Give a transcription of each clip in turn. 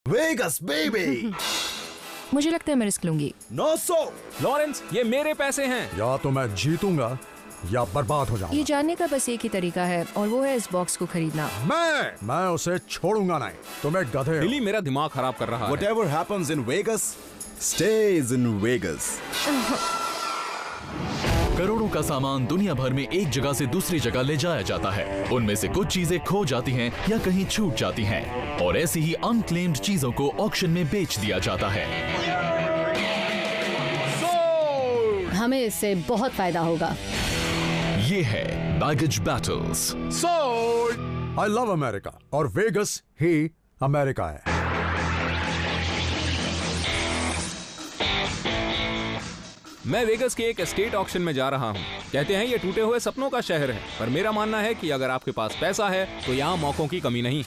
Vagus baby. मुझे लगता है मैं रिस्क लूंगी। 900। लॉरेंस, ये मेरे पैसे हैं। या तो मैं जीतूंगा या बर्बाद हो जाऊंगा। ये जानने का बस एक ही तरीका है और वो है इस बॉक्स को खरीदना। मैं उसे छोड़ूंगा नहीं। तुम एक गधे हो। बिली मेरा दिमाग खराब कर रहा है। Whatever happens in Vegas stays in Vegas। करोड़ों का सामान दुनिया भर में एक जगह से दूसरी जगह ले जाया जाता है। उनमें से कुछ चीजें खो जाती हैं या कहीं छूट जाती हैं और ऐसी ही अनक्लेम्ड चीजों को ऑक्शन में बेच दिया जाता है। हमें इससे बहुत फायदा होगा। ये है baggage battles. Sold. I love America और वेगस ही अमेरिका है। मैं वेगस के एक एस्टेट ऑक्शन में जा रहा हूँ। कहते हैं ये टूटे हुए सपनों का शहर है, पर मेरा मानना है कि अगर आपके पास पैसा है तो यहाँ मौकों की कमी नहीं।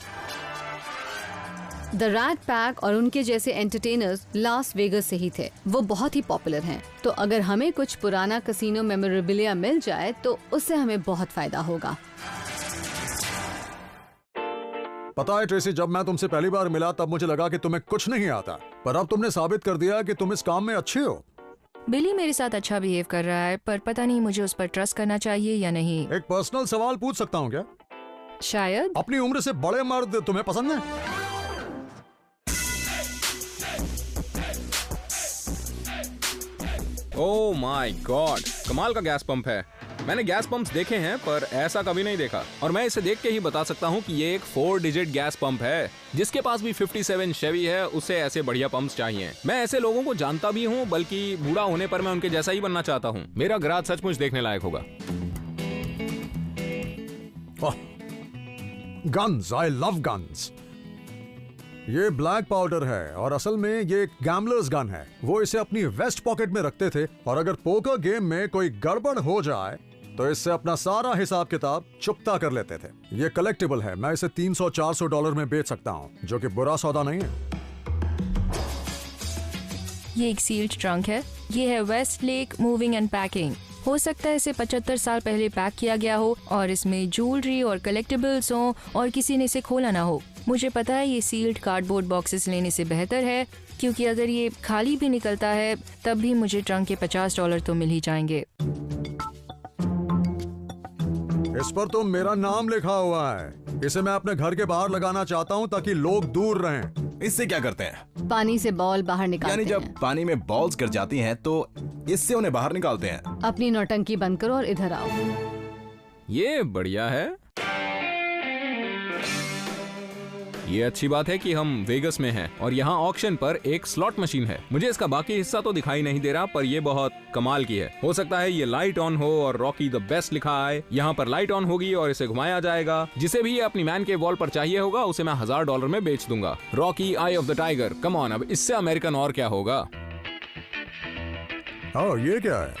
द रैट पैक और उनके जैसे एंटरटेनर्स लास वेगस से ही थे। वो बहुत ही पॉपुलर हैं। तो अगर हमें कुछ पुराना कैसीनो मेमोरेबिलिया मिल जाए तो उससे हमें बहुत फायदा होगा। पता है ट्रेसी, जब मैं तुमसे पहली बार मिला तब मुझे लगा कि तुम्हें कुछ नहीं आता, पर अब तुमने साबित कर दिया कि तुम इस काम में अच्छी हो। बिली मेरे साथ अच्छा बिहेव कर रहा है, पर पता नहीं मुझे उस पर ट्रस्ट करना चाहिए या नहीं। एक पर्सनल सवाल पूछ सकता हूँ क्या? शायद। अपनी उम्र से बड़े मर्द तुम्हें पसंद है? ओह माय गॉड, कमाल का गैस पंप है। मैंने गैस पंप्स देखे हैं पर ऐसा कभी नहीं देखा, और मैं इसे देख के ही बता सकता हूँ कि ये एक 4 डिजिट गैस पंप है। जिसके पास भी 57 शेवी है उसे ऐसे बढ़िया पंप्स चाहिए। मैं ऐसे लोगों को जानता भी हूँ, बल्कि बूढ़ा होने पर मैं उनके जैसा ही बनना चाहता हूँ। मेरा गराज सचमुच देखने लायक होगा। Guns, I love guns. ये ब्लैक पाउडर है और असल में ये एक गैम्बलर्स गन है। वो इसे अपनी वेस्ट पॉकेट में रखते थे और अगर पोकर गेम में कोई गड़बड़ हो जाए तो इससे अपना सारा हिसाब किताब चुकता कर लेते थे। ये कलेक्टिबल है। मैं इसे $300-400 में बेच सकता हूँ, जो कि बुरा सौदा नहीं है। ये एक सील्ड ट्रंक है। ये है West Lake moving and packing. हो सकता है इसे 75 साल पहले पैक किया गया हो और इसमें ज्वेलरी और कलेक्टिबल्स हो और किसी ने इसे खोला ना हो। मुझे पता है ये सील्ड कार्डबोर्ड बॉक्सेस लेने से बेहतर है, क्योंकि अगर ये खाली भी निकलता है तब भी मुझे ट्रंक के $50 तो मिल ही जाएंगे। इस पर तो मेरा नाम लिखा हुआ है। इसे मैं अपने घर के बाहर लगाना चाहता हूँ ताकि लोग दूर रहें। इससे क्या करते हैं? पानी से बॉल बाहर निकालते यानी जब हैं। पानी में बॉल्स गिर जाती हैं तो इससे उन्हें बाहर निकालते हैं। अपनी नौटंकी बंद करो और इधर आओ। ये बढ़िया है। ये अच्छी बात है कि हम वेगस में हैं और यहाँ ऑक्शन पर एक स्लॉट मशीन है। मुझे इसका बाकी हिस्सा तो दिखाई नहीं दे रहा, पर ये बहुत कमाल की है। हो सकता है ये लाइट ऑन हो और रॉकी द बेस्ट लिखा आए। यहाँ पर लाइट ऑन होगी और इसे घुमाया जाएगा। जिसे भी ये अपनी मैन के वॉल पर चाहिए होगा उसे मैं $1000 में बेच दूंगा। Rocky I of the tiger. Come on, अब इससे अमेरिकन और क्या होगा। ये क्या है?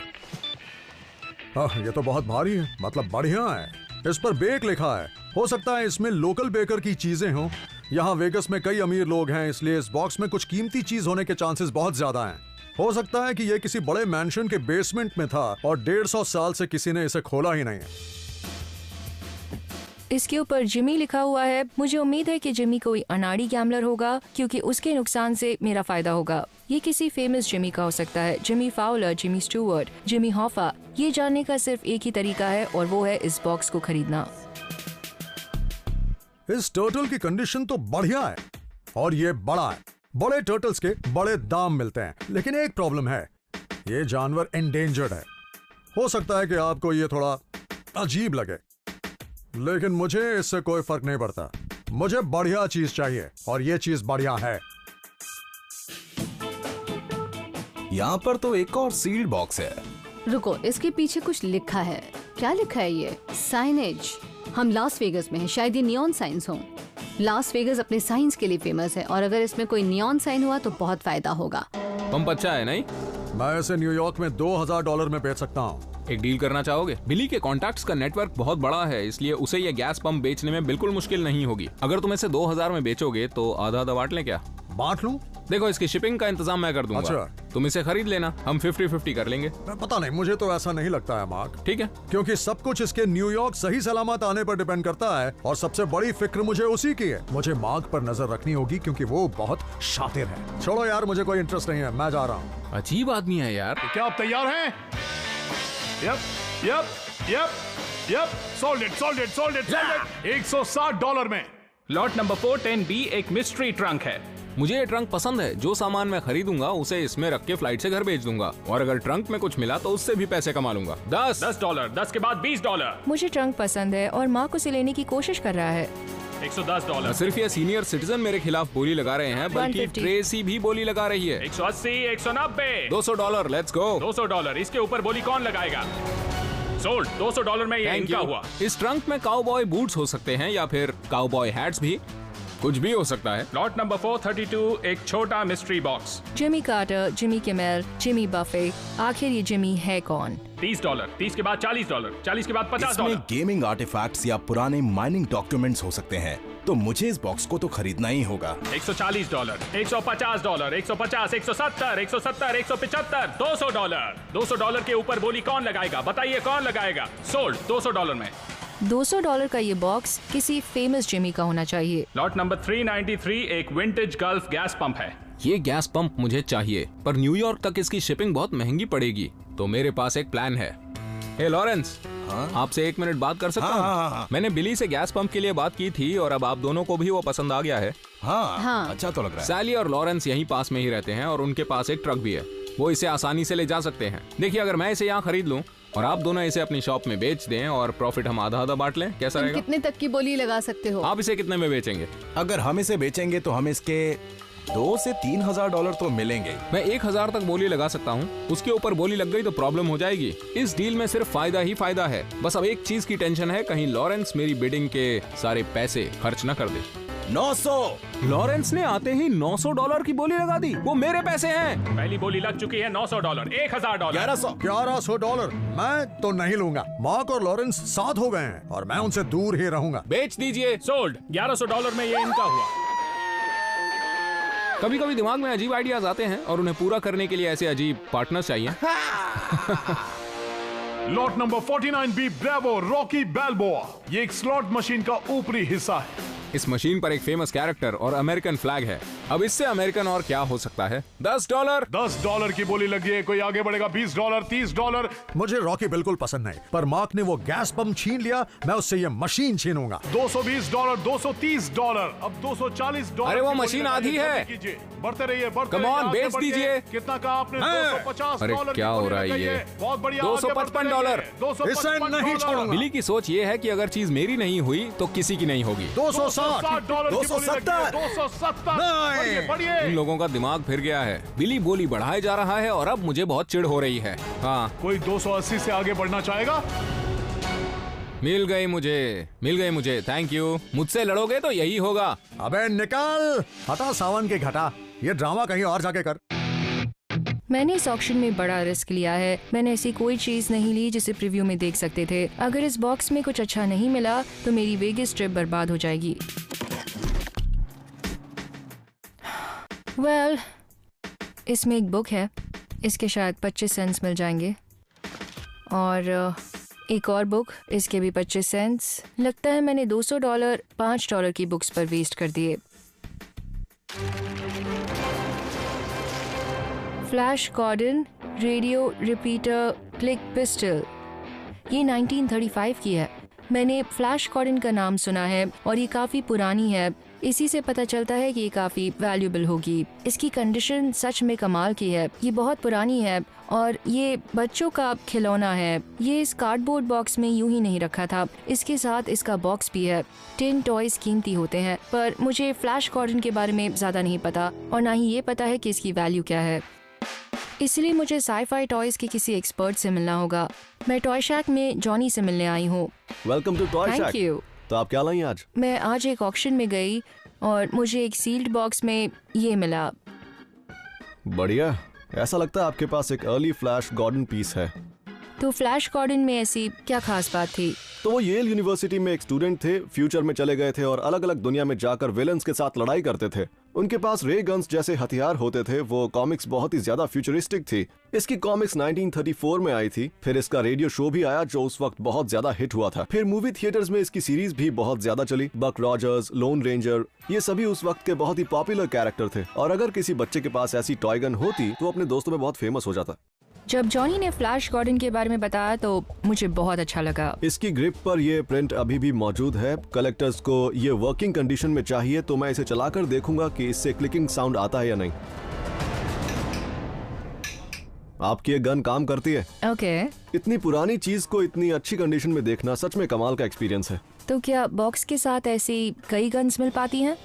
ये तो बहुत भारी है, मतलब बढ़िया है। इस पर बेक लिखा है। हो सकता है इसमें लोकल बेकर की चीजें हों। यहाँ वेगस में कई अमीर लोग हैं, इसलिए इस बॉक्स में कुछ कीमती चीज होने के चांसेस बहुत ज्यादा हैं। हो सकता है कि यह किसी बड़े मैंशन के बेसमेंट में था और 150 साल से किसी ने इसे खोला ही नहीं है। इसके ऊपर जिमी लिखा हुआ है। मुझे उम्मीद है कि जिमी कोई अनाड़ी गैम्बलर होगा, क्योंकि उसके नुकसान से मेरा फायदा होगा। ये किसी फेमस जिमी का हो सकता है। Jimmy Fowler, Jimmy Stewart, Jimmy Hoffa. ये जानने का सिर्फ एक ही तरीका है और वो है इस बॉक्स को खरीदना। इस टर्टल की कंडीशन तो बढ़िया है और ये बड़ा है। बड़े टर्टल्स के बड़े दाम मिलते हैं, लेकिन एक प्रॉब्लम है, ये जानवर एंडेंजर्ड है। हो सकता है कि आपको ये थोड़ा अजीब लगे, लेकिन मुझे इससे कोई फर्क नहीं पड़ता। मुझे बढ़िया चीज चाहिए और ये चीज बढ़िया है। यहाँ पर तो एक और सील्ड बॉक्स है। रुको, इसके पीछे कुछ लिखा है। क्या लिखा है ये? साइनेज। हम लास वेगस में हैं, शायद ये नियॉन साइंस हो। लास वेगस अपने साइंस के लिए फेमस है और अगर इसमें कोई नियॉन साइन हुआ तो बहुत फायदा होगा। पंप अच्छा है नहीं? मैं इसे न्यूयॉर्क में $2000 में बेच सकता हूँ। एक डील करना चाहोगे? बिली के कॉन्टैक्ट्स का नेटवर्क बहुत बड़ा है, इसलिए उसे ये गैस पंप बेचने में बिल्कुल मुश्किल नहीं होगी। अगर तुम इसे 2000 में बेचोगे तो आधा आधा बांट लें क्या? बांट लूं? देखो इसकी शिपिंग का इंतजाम मैं कर दूंगा। अच्छा। तुम इसे खरीद लेना, हम 50-50 कर लेंगे। पता नहीं, मुझे तो ऐसा नहीं लगता है मार्क, ठीक है। क्योंकि सब कुछ इसके न्यूयॉर्क सही सलामत आने पर डिपेंड करता है और सबसे बड़ी फिक्र मुझे उसी की है। मुझे मार्क पर नजर रखनी होगी क्योंकि वो बहुत शातिर है। छोड़ो यार, मुझे कोई इंटरेस्ट नहीं है, मैं जा रहा हूँ। अजीब आदमी है यार। क्या आप तैयार हैं? Yup yup yup yup, sold it sold it sold it sold it. $160 में। लॉट नंबर 410B एक मिस्ट्री ट्रंक है। मुझे ये ट्रंक पसंद है। जो सामान मैं खरीदूंगा उसे इसमें रख के फ्लाइट से घर भेज दूंगा, और अगर ट्रंक में कुछ मिला तो उससे भी पैसे कमा लूंगा। $10, 10 के बाद $20, मुझे ट्रंक पसंद है और मार्क उसे लेने की कोशिश कर रहा है। $110, सिर्फ ये सीनियर सिटीजन मेरे खिलाफ बोली लगा रहे हैं, बल्कि 150। ट्रेसी भी बोली लगा रही है। 180, $190, $200, लेट्स गो। $200। इसके ऊपर बोली कौन लगाएगा? सोल्ड, $200 में ये Thank इनका you। हुआ। इस ट्रंक में काउबॉय बूट्स हो सकते हैं या फिर काउबॉय हैट्स भी, कुछ भी हो सकता है। लॉट नंबर 432 एक छोटा mystery box. Jimmy Carter, Jimmy Kimmel, Jimmy Buffett, आखिर ये जिमी है कौन? $30, 30 के बाद $40, 40 के बाद इसमें $50। गेमिंग आर्टिफैक्ट्स या पुराने माइनिंग डॉक्यूमेंट्स हो सकते हैं, तो मुझे इस बॉक्स को तो खरीदना ही होगा। $140, $150, $150, $170, $170, $175, $200। $200 के ऊपर बोली कौन लगाएगा? बताइए कौन लगाएगा? सोल्ड, $200 में। $200 का ये बॉक्स किसी फेमस जिमी का होना चाहिए। लॉट नंबर 393 एक विंटेज गल्फ गैस पंप है। ये गैस पंप मुझे चाहिए, पर न्यूयॉर्क तक इसकी शिपिंग बहुत महंगी पड़ेगी, तो मेरे पास एक प्लान है। हे लॉरेंस, आपसे 1 मिनट बात कर सकता हूँ? हाँ। मैंने बिली से गैस पंप के लिए बात की थी और अब आप दोनों को भी वो पसंद आ गया है। हाँ, अच्छा तो लग रहा है। सैली और लॉरेंस यहीं पास में ही रहते हैं और उनके पास एक ट्रक भी है, वो इसे आसानी से ले जा सकते हैं। देखिए, अगर मैं इसे यहाँ खरीद लूँ और आप दोनों इसे अपनी शॉप में बेच दें और प्रॉफिट हम आधा आधा बांट लें, कैसा तुम रहेगा? कितने तक की बोली लगा सकते हो? आप इसे कितने में बेचेंगे? अगर हम इसे बेचेंगे तो हमें इसके $2,000 से $3,000 तो मिलेंगे। मैं 1,000 तक बोली लगा सकता हूँ। उसके ऊपर बोली लग गई तो प्रॉब्लम हो जाएगी। इस डील में सिर्फ फायदा ही फायदा है। बस अब एक चीज की टेंशन है, कहीं लॉरेंस मेरी बिडिंग के सारे पैसे खर्च न कर दे। 900। लॉरेंस ने आते ही $900 की बोली लगा दी। वो मेरे पैसे हैं। पहली बोली लग चुकी है। $900, $1,000। 1100 मैं तो नहीं लूंगा। मार्क और लॉरेंस साथ हो गए हैं और मैं उनसे दूर ही रहूंगा। बेच दीजिए। सोल्ड, $1100 में ये इनका हुआ। कभी कभी दिमाग में अजीब आइडियाज आते हैं और उन्हें पूरा करने के लिए ऐसे अजीब पार्टनर चाहिए। Lot number 49B bravo Rocky Balboa. ये एक स्लॉट मशीन का ऊपरी हिस्सा है। इस मशीन पर एक फेमस कैरेक्टर और अमेरिकन फ्लैग है। अब इससे अमेरिकन और क्या हो सकता है? $10। $10 की बोली लगी है। कोई आगे बढ़ेगा? $20, $30। मुझे रॉकी बिल्कुल पसंद नहीं, पर मार्क ने वो गैस पंप छीन लिया, मैं उससे ये मशीन छीनूंगा। $220, $230, अब $240। अरे वो की बोली मशीन लगाइए, आधी है। जल्दी कीजिए। बढ़ते रहिए, बढ़ते Come on, रहिए, आगे बेच बढ़ के। दीजिए। कितना कहा आपने? $250। अरे क्या हो रहा है ये? बहुत बढ़िया, आगे बढ़ते $255। रहिए। $255। इसे नहीं छोड़ूंगा। बिली की सोच ये है कि अगर चीज मेरी नहीं हुई तो किसी की नहीं होगी। $260। $270। बढ़िए। इन लोगों का दिमाग फिर गया है। बिली बोली बढ़ाए जा रहा है और अब मुझे बहुत चिढ़ हो रही है। हाँ, कोई 280 से आगे बढ़ना चाहेगा? मिल गई मुझे। Thank you. मुझसे लड़ोगे तो यही होगा। अबे निकल, हटा सावन के घटा। ये ड्रामा कहीं और जाके कर। मैंने इस ऑक्शन में बड़ा रिस्क लिया है। मैंने ऐसी कोई चीज नहीं ली जिसे प्रीव्यू में देख सकते थे। अगर इस बॉक्स में कुछ अच्छा नहीं मिला तो मेरी वेगस ट्रिप बर्बाद हो जाएगी। वेल, इसमें एक बुक है, इसके शायद 25 सेंट्स मिल जाएंगे, और एक और बुक, इसके भी 25 सेंट्स। लगता है मैंने $200 $5 की बुक्स पर वेस्ट कर दिए। Flash कॉर्डन radio repeater click pistol, ये 1935 की है। मैंने फ्लैश कॉर्डन का नाम सुना है और ये काफ़ी पुरानी है। इसी से पता चलता है कि ये काफ़ी वैल्यूएबल होगी। इसकी कंडीशन सच में कमाल की है। ये बहुत पुरानी है और ये बच्चों का खिलौना है। ये इस कार्डबोर्ड बॉक्स में यूं ही नहीं रखा था, इसके साथ इसका बॉक्स भी है। 10 टॉयज कीमती होते हैं, पर मुझे फ्लैश कॉर्डन के बारे में ज़्यादा नहीं पता और ना ही ये पता है कि इसकी वैल्यू क्या है। इसलिए मुझे साई-फाई टॉयज के किसी एक्सपर्ट से मिलना होगा। मैं टॉय शैक में जॉनी से मिलने आई हूँ। Welcome to toy thank shack. You. तो आप क्या लाई आज? मैं आज एक ऑक्शन में गई और मुझे एक सील्ड बॉक्स में ये मिला। बढ़िया। ऐसा लगता है आपके पास एक अर्ली फ्लैश गॉर्डन पीस है। तो फ्लैश गॉर्डन में ऐसी क्या खास बात थी? तो वो येल यूनिवर्सिटी में एक स्टूडेंट थे, फ्यूचर में चले गए थे और अलग अलग दुनिया में जाकर विलन्स के साथ लड़ाई करते थे। उनके पास रे गन्स जैसे हथियार होते थे। वो कॉमिक्स बहुत ही ज्यादा फ्यूचरिस्टिक थी। इसकी कॉमिक्स 1934 में आई थी। फिर इसका रेडियो शो भी आया जो उस वक्त बहुत ज्यादा हिट हुआ था। फिर मूवी थिएटर्स में इसकी सीरीज भी बहुत ज्यादा चली। बक रॉजर्स, लोन रेंजर, ये सभी उस वक्त के बहुत ही पॉपुलर कैरेक्टर थे। और अगर किसी बच्चे के पास ऐसी टॉय गन होती तो अपने दोस्तों में बहुत फेमस हो जाता। जब जॉनी ने फ्लैश गॉर्डन के बारे में बताया तो मुझे बहुत अच्छा लगा। इसकी ग्रिप पर ये प्रिंट अभी भी मौजूद है। कलेक्टर्स को ये वर्किंग कंडीशन में चाहिए तो मैं इसे चलाकर देखूंगा कि इससे क्लिकिंग साउंड आता है या नहीं। आपकी ये गन काम करती है। ओके। इतनी पुरानी चीज को इतनी अच्छी कंडीशन में देखना सच में कमाल का एक्सपीरियंस है। तो क्या बॉक्स के साथ ऐसी कई गन्स मिल पाती हैं?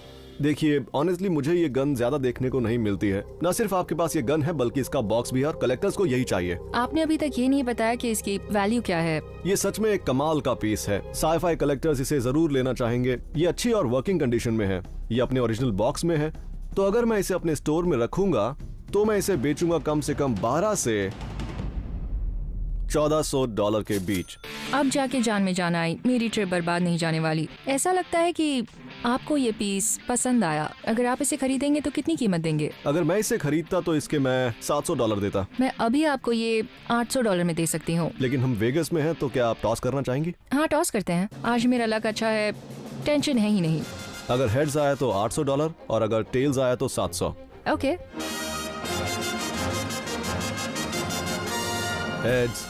देखिए, ऑनेस्टली मुझे ये गन ज्यादा देखने को नहीं मिलती है। न सिर्फ आपके पास ये गन है बल्कि इसका बॉक्स भी है और कलेक्टर्स को यही चाहिए। आपने अभी तक ये नहीं बताया कि इसकी वैल्यू क्या है। ये सच में एक कमाल का पीस है। साई-फाई कलेक्टर्स इसे जरूर लेना चाहेंगे। ये अच्छी और वर्किंग कंडीशन में है। ये अपने ओरिजिनल बॉक्स में है। तो अगर मैं इसे अपने स्टोर में रखूंगा तो मैं इसे बेचूंगा कम से कम 12 से $1400 के बीच। अब जाके जान में जान आई, मेरी ट्रिप बर्बाद नहीं जाने वाली। ऐसा लगता है कि आपको ये पीस पसंद आया। अगर आप इसे खरीदेंगे तो कितनी कीमत देंगे? अगर मैं इसे खरीदता तो इसके मैं $700 देता। मैं अभी आपको ये $800 में दे सकती हूँ। लेकिन हम वेगस में हैं तो क्या आप टॉस करना चाहेंगी? हाँ, टॉस करते हैं। आज मेरा लक अच्छा है, टेंशन है ही नहीं। अगर हेड्स आया तो $800 और अगर टेल्स आया तो 700। ओके। हेड्स।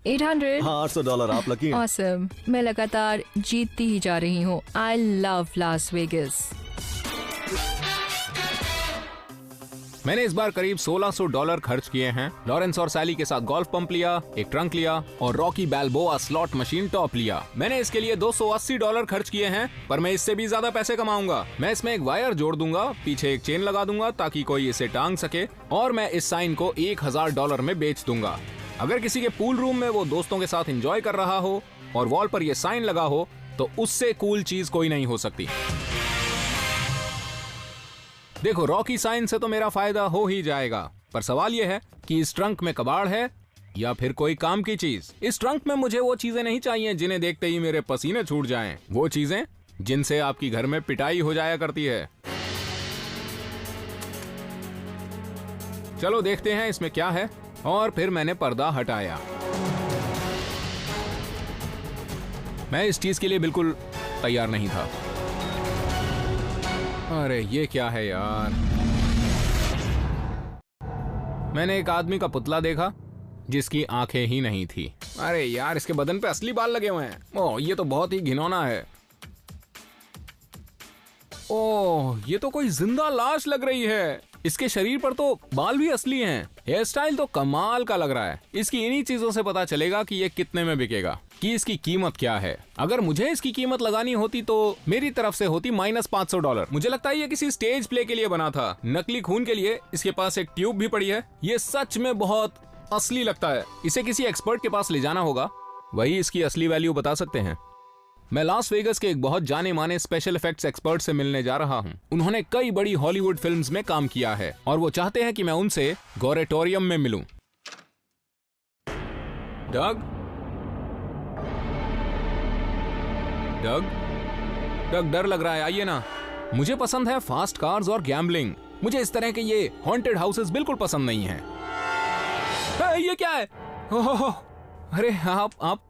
800। हाँ, $800 आप लकी हैं। ऑसम। मैं लगातार जीतती ही जा रही हूँ। I love Las Vegas. मैंने इस बार करीब $1600 खर्च किए हैं। लॉरेंस और सैली के साथ गोल्फ पंप लिया, एक ट्रंक लिया और रॉकी बैल्बोआ स्लॉट मशीन टॉप लिया। मैंने इसके लिए $280 खर्च किए हैं, पर मैं इससे भी ज्यादा पैसे कमाऊंगा। मैं इसमें एक वायर जोड़ दूंगा, पीछे एक चेन लगा दूंगा ताकि कोई इसे टांग सके, और मैं इस साइन को $1000 में बेच दूंगा। अगर किसी के पूल रूम में वो दोस्तों के साथ एंजॉय कर रहा हो और वॉल पर ये साइन लगा हो तो उससे कूल चीज कोई नहीं हो सकती। देखो, रॉकी साइन से तो मेरा फायदा हो ही जाएगा, पर सवाल यह है कि इस ट्रंक में कबाड़ है या फिर कोई काम की चीज। इस ट्रंक में मुझे वो चीजें नहीं चाहिए जिन्हें देखते ही मेरे पसीने छूट जाएं। वो चीजें जिनसे आपकी घर में पिटाई हो जाया करती है। चलो देखते हैं इसमें क्या है। और फिर मैंने पर्दा हटाया। मैं इस चीज के लिए बिल्कुल तैयार नहीं था। अरे ये क्या है यार। मैंने एक आदमी का पुतला देखा जिसकी आंखें ही नहीं थी। अरे यार, इसके बदन पे असली बाल लगे हुए हैं। ओह, ये तो बहुत ही घिनौना है। ओह, ये तो कोई जिंदा लाश लग रही है। इसके शरीर पर तो बाल भी असली हैं। हेयर स्टाइल तो कमाल का लग रहा है। इसकी इन्हीं चीजों से पता चलेगा कि ये कितने में बिकेगा, कि इसकी कीमत क्या है। अगर मुझे इसकी कीमत लगानी होती तो मेरी तरफ से होती -$500। मुझे लगता है ये किसी स्टेज प्ले के लिए बना था। नकली खून के लिए इसके पास एक ट्यूब भी पड़ी है। ये सच में बहुत असली लगता है। इसे किसी एक्सपर्ट के पास ले जाना होगा, वही इसकी असली वैल्यू बता सकते हैं। मैं लास वेगस के एक बहुत जाने माने स्पेशल इफेक्ट्स एक्सपर्ट से मिलने जा रहा हूं। उन्होंने कई बड़ी हॉलीवुड फिल्म्स में काम किया है और वो चाहते हैं कि मैं उनसे गोरेटोरियम में मिलूं। डग? डर लग रहा है, आइए ना। मुझे पसंद है फास्ट कार्स और गैम्बलिंग। मुझे इस तरह के ये हॉन्टेड हाउसेस बिल्कुल पसंद नहीं है। ये क्या है? अरे आप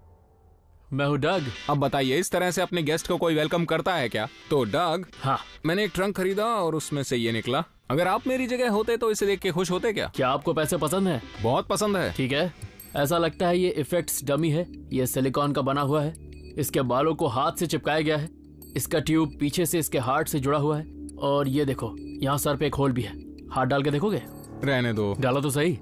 मैं हूँ डग। अब बताइए, इस तरह से अपने गेस्ट को कोई वेलकम करता है क्या? तो डग, हाँ, मैंने एक ट्रंक खरीदा और उसमें से ये निकला। अगर आप मेरी जगह होते तो इसे देख के खुश होते क्या? क्या आपको पैसे पसंद है? बहुत पसंद है। ठीक है, ऐसा लगता है ये इफेक्ट्स डमी है। ये सिलिकॉन का बना हुआ है। इसके बालों को हाथ से चिपकाया गया है। इसका ट्यूब पीछे से इसके हार्ट से जुड़ा हुआ है। और ये देखो, यहाँ सर पे एक होल भी है। हाथ डाल के देखोगे? रहने दो। डालो तो सही।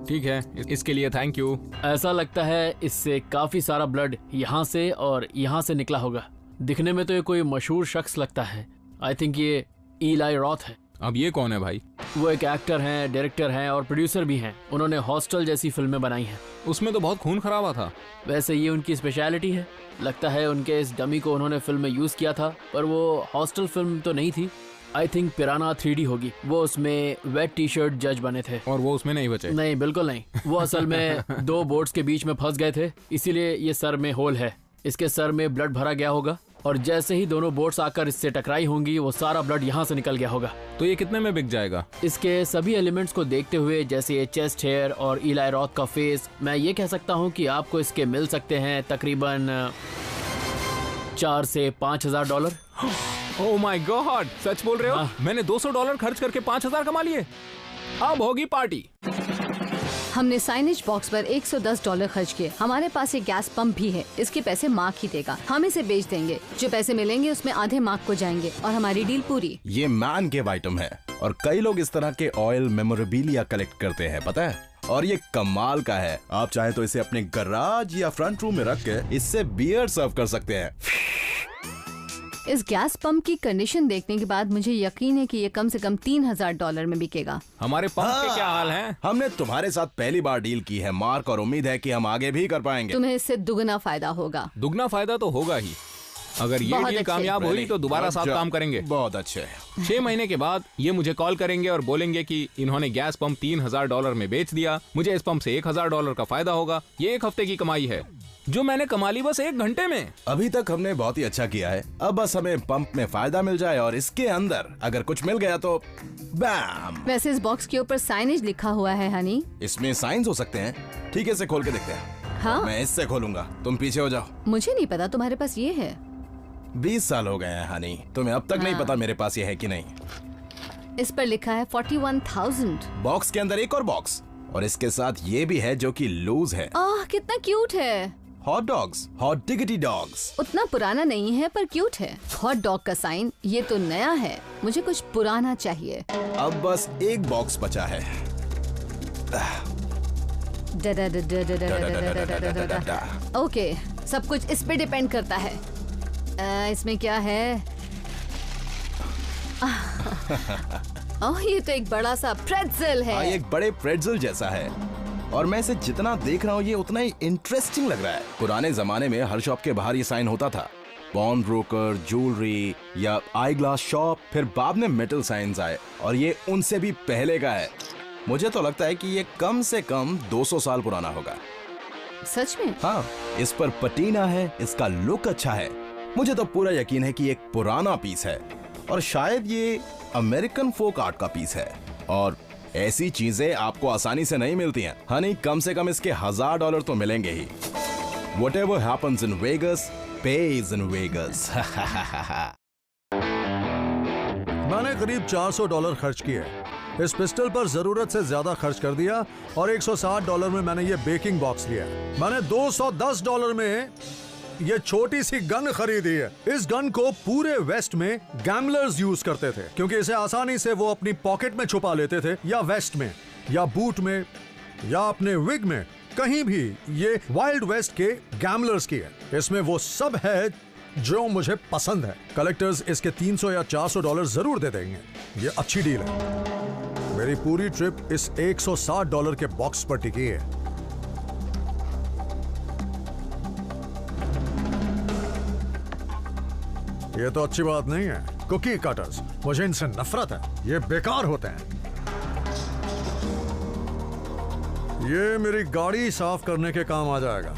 ठीक है, इसके लिए थैंक यू। ऐसा लगता है इससे काफी सारा ब्लड यहाँ से और यहाँ से निकला होगा। दिखने में तो ये कोई मशहूर शख्स लगता है। आई थिंक ये ईलाई रॉथ है। अब ये कौन है भाई? वो एक एक्टर हैं, डायरेक्टर हैं और प्रोड्यूसर भी हैं। उन्होंने हॉस्टल जैसी फिल्में बनाई हैं। उसमें तो बहुत खून खराबा था। वैसे ये उनकी स्पेशलिटी है। लगता है उनके इस डमी को उन्होंने फिल्म में यूज किया था, पर वो हॉस्टल फिल्म तो नहीं थी। आई थिंक पिराना 3D होगी। वो उसमें वेट टी शर्ट जज बने थे और वो उसमें नहीं बचे। नहीं, बिल्कुल नहीं। वो असल में दो बोट्स के बीच में फंस गए थे, इसीलिए ये सर में होल है। इसके सर में ब्लड भरा गया होगा और जैसे ही दोनों बोट्स आकर इससे टकराई होंगी वो सारा ब्लड यहाँ से निकल गया होगा। तो ये कितने में बिक जाएगा? इसके सभी एलिमेंट्स को देखते हुए, जैसे ये चेस्ट हेयर और इलाई रॉथ का फेस, मैं ये कह सकता हूँ कि आपको इसके मिल सकते हैं तकरीबन 4 से 5,000 डॉलर। ओह माय गॉड, सच बोल रहे हो? हाँ। मैंने $200 खर्च करके 5,000 कमा लिए। अब होगी पार्टी। हमने साइनेज बॉक्स पर $110 खर्च किए। हमारे पास एक गैस पंप भी है, इसके पैसे मार्क ही देगा। हम इसे बेच देंगे, जो पैसे मिलेंगे उसमें आधे मार्क को जाएंगे और हमारी डील पूरी। ये मैन केव आइटम है और कई लोग इस तरह के ऑयल मेमोरेबिलिया कलेक्ट करते हैं, पता है? और ये कमाल का है। आप चाहे तो इसे अपने गराज या फ्रंट रूम में रख के इससे बियर सर्व कर सकते हैं। इस गैस पंप की कंडीशन देखने के बाद मुझे यकीन है कि ये कम से कम $3,000 में बिकेगा। हमारे पंप के क्या हाल हैं? हमने तुम्हारे साथ पहली बार डील की है मार्क, और उम्मीद है कि हम आगे भी कर पाएंगे। तुम्हें इससे दुगना फायदा होगा। दुगना फायदा तो होगा ही। अगर ये बहुत डील अच्छे। कामयाब हुई तो दोबारा साथ काम करेंगे। बहुत अच्छे। 6 महीने के बाद ये मुझे कॉल करेंगे और बोलेंगे कि इन्होंने गैस पंप $3,000 में बेच दिया। मुझे इस पंप से $1,000 का फायदा होगा। ये 1 हफ्ते की कमाई है जो मैंने कमा ली बस 1 घंटे में। अभी तक हमने बहुत ही अच्छा किया है। अब बस हमें पंप में फायदा मिल जाए और इसके अंदर अगर कुछ मिल गया तो बैम। वैसे इस बॉक्स के ऊपर साइनेज लिखा हुआ है हनी। इसमें साइंस हो सकते हैं। ठीक है, इसे खोल के देखते हैं। हाँ, मैं इससे खोलूंगा, तुम पीछे हो जाओ। मुझे नहीं पता तुम्हारे पास ये है। 20 साल हो गए हैं हनी, तुम्हें अब तक नहीं हाँ। पता मेरे पास ये है कि नहीं। इस पर लिखा है 41,000। बॉक्स के अंदर एक और बॉक्स, और इसके साथ ये भी है जो कि लूज है। कितना क्यूट है। Hot dogs, hot diggity dogs. उतना पुराना नहीं है पर क्यूट है। हॉट डॉग का साइन, ये तो नया है। मुझे कुछ पुराना चाहिए। अब बस एक बॉक्स बचा है। ओके, सब कुछ इस पे डिपेंड करता है। इसमें क्या है? ओह, ये तो एक बड़ा सा प्रेट्ज़ल है। हाँ, ये एक बड़े प्रेट्ज़ल जैसा है और मैं इसे जितना देख रहा हूँ ये उतना ही इंटरेस्टिंग लग रहा है। पुराने जमाने में हर शॉप के बाहर ये साइन होता था, पॉन ब्रोकर, ज्वेलरी या आई ग्लास शॉप। फिर बाद में मेटल साइंस आए और ये उनसे भी पहले का है। मुझे तो लगता है कि ये कम से कम 200 साल पुराना होगा। सच में? हाँ, इस पर पटीना है, इसका लुक अच्छा है। मुझे तो पूरा यकीन है कि ये एक पुराना पीस है और शायद ये अमेरिकन फोक आर्ट का पीस है। और ऐसी चीजें आपको आसानी से नहीं मिलती हैं। हनी, कम से कम इसके $1,000 तो मिलेंगे ही। Whatever happens in Vegas pays in Vegas। मैंने करीब $400 खर्च किए। इस पिस्टल पर जरूरत से ज्यादा खर्च कर दिया और $160 में मैंने ये बेकिंग बॉक्स लिया। मैंने $210 में ये छोटी सी गन खरीदी है। इस गन को पूरे वेस्ट में गैम्बलर्स यूज करते थे क्योंकि इसे आसानी से वो अपनी पॉकेट में छुपा लेते थे, या वेस्ट में, या बूट में, या अपने विग में, कहीं भी। ये वाइल्ड वेस्ट के गैम्बलर्स की है। इसमें वो सब है जो मुझे पसंद है। कलेक्टर्स इसके $300 या $400 जरूर दे देंगे। ये अच्छी डील है। मेरी पूरी ट्रिप इस $160 के बॉक्स पर टिकी है। ये तो अच्छी बात नहीं है। कुकी कटर्स, मुझे इनसे नफरत है। ये बेकार होते हैं। ये मेरी गाड़ी साफ करने के काम आ जाएगा।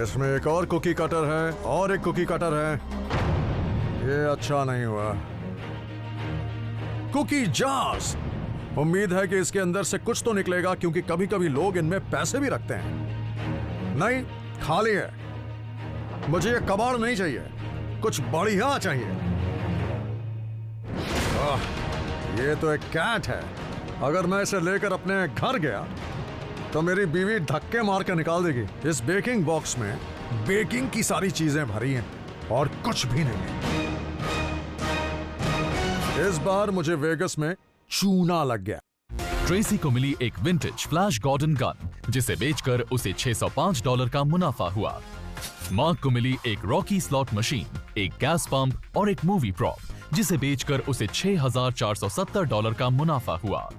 इसमें एक और कुकी कटर है और एक कुकी कटर है। ये अच्छा नहीं हुआ। कुकी जार्स, उम्मीद है कि इसके अंदर से कुछ तो निकलेगा क्योंकि कभी कभी लोग इनमें पैसे भी रखते हैं। नहीं, खाली है। मुझे ये कबाड़ नहीं चाहिए, कुछ बढ़िया चाहिए। ये तो एक कैट है। अगर मैं इसे लेकर अपने घर गया तो मेरी बीवी धक्के मार कर निकाल देगी। इस बेकिंग बॉक्स में बेकिंग की सारी चीजें भरी हैं और कुछ भी नहीं है। इस बार मुझे वेगस में चूना लग गया। ट्रेसी को मिली एक विंटेज फ्लैश गॉर्डन गन जिसे बेचकर उसे $605 का मुनाफा हुआ। मार्क को मिली एक रॉकी स्लॉट मशीन, एक गैस पंप और एक मूवी प्रॉप जिसे बेचकर उसे $6,470 का मुनाफा हुआ।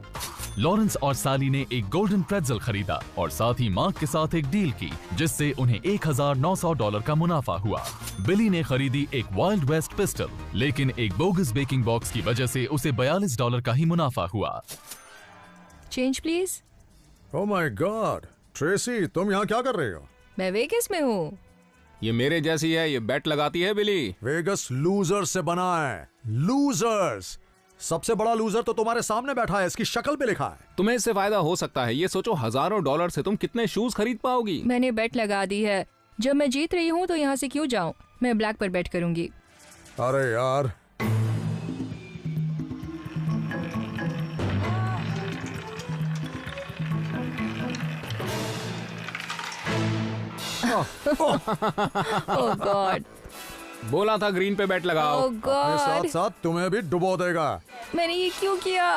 लॉरेंस और सैली ने एक गोल्डन प्रेट्ज़ल खरीदा और साथ ही मार्क के साथ एक डील की जिससे उन्हें $1,900 का मुनाफा हुआ। बिली ने खरीदी एक वाइल्ड वेस्ट पिस्टल, लेकिन एक बोगस बेकिंग बॉक्स की वजह से उसे $42 का ही मुनाफा हुआ। Change please. Oh my God, Tracy, तुम यहाँ क्या कर रहे हो? मैं वेगस में हूँ। ये मेरे जैसी है, ये बेट लगाती है बिली। वेगस लूजर से बना है, लूजर्स। सबसे बड़ा लूजर तो तुम्हारे सामने बैठा है, इसकी शक्ल पे लिखा है। तुम्हें इससे फायदा हो सकता है। ये सोचो, हजारों डॉलर से तुम कितने शूज खरीद पाओगी। मैंने बेट लगा दी है, जब मैं जीत रही हूँ तो यहाँ से क्यों जाऊँ। मैं ब्लैक पर बेट करूंगी। अरे यार, ओह गॉड, बोला था ग्रीन पे बेट लगाओ। ओह अपने गॉड, साथ साथ तुम्हें भी डुबो देगा। मैंने ये क्यों किया।